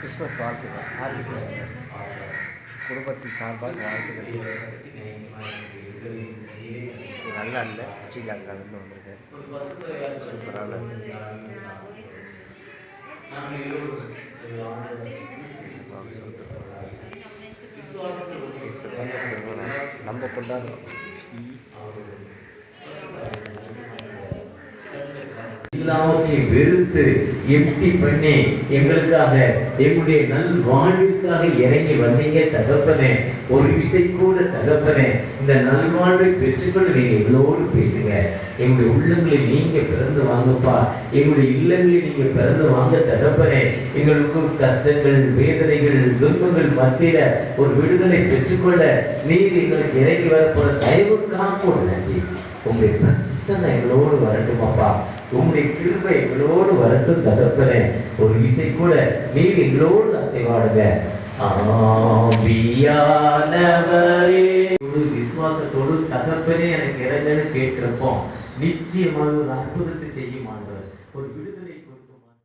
Christmas வாழ்த்துக்கள். Happy Christmas. குடும்பத்தின் சார்பாக வாழ்த்துக்கள். நல்லா இல்லை, ஸ்ரீலங்காவிலிருந்து வந்திருக்காரு. சூப்பரான நம்ம கொண்டாடுறோம். எல்லாவற்றையும் வெறுத்து எம்டி பண்ணி எங்களுக்காக எங்களுடைய நல் வாழ்விற்காக இறங்கி வந்தீங்க தகப்பனே. ஒரு விசை கூட தகப்பனே, இந்த நல்வாழ்வை பெற்றுக்கொண்டு நீங்க எங்களோடு பேசுங்க. எங்களுடைய உள்ளங்களை நீங்க பிறந்து வாங்கப்பா. எங்களுடைய இல்லங்களை நீங்க பிறந்து வாங்க தகப்பனே. எங்களுக்கு கஷ்டங்கள், வேதனைகள், துன்பங்கள் மத்தியில ஒரு விடுதலை பெற்றுக்கொள்ள நீர் எங்களுக்கு இறங்கி வரப்போற தயவுக்காக ஒரு நன்றி. உங்களுடைய பிரசன்னம் எங்களோடு வரட்டுமாப்பா. உங்களுடைய கிருபை எங்களோடு வரட்டும் தகப்பனே. ஒரு விசை கூட நீர் எங்களோடு அசைவாடுங்க. விசுவாசத்தோடு தகப்பனே எனக்கு இறங்கன்னு கேட்டிருப்போம். நிச்சயமாக ஒரு அற்புதத்தை செய்யும் ஆண்டவர். ஒரு விடுதலை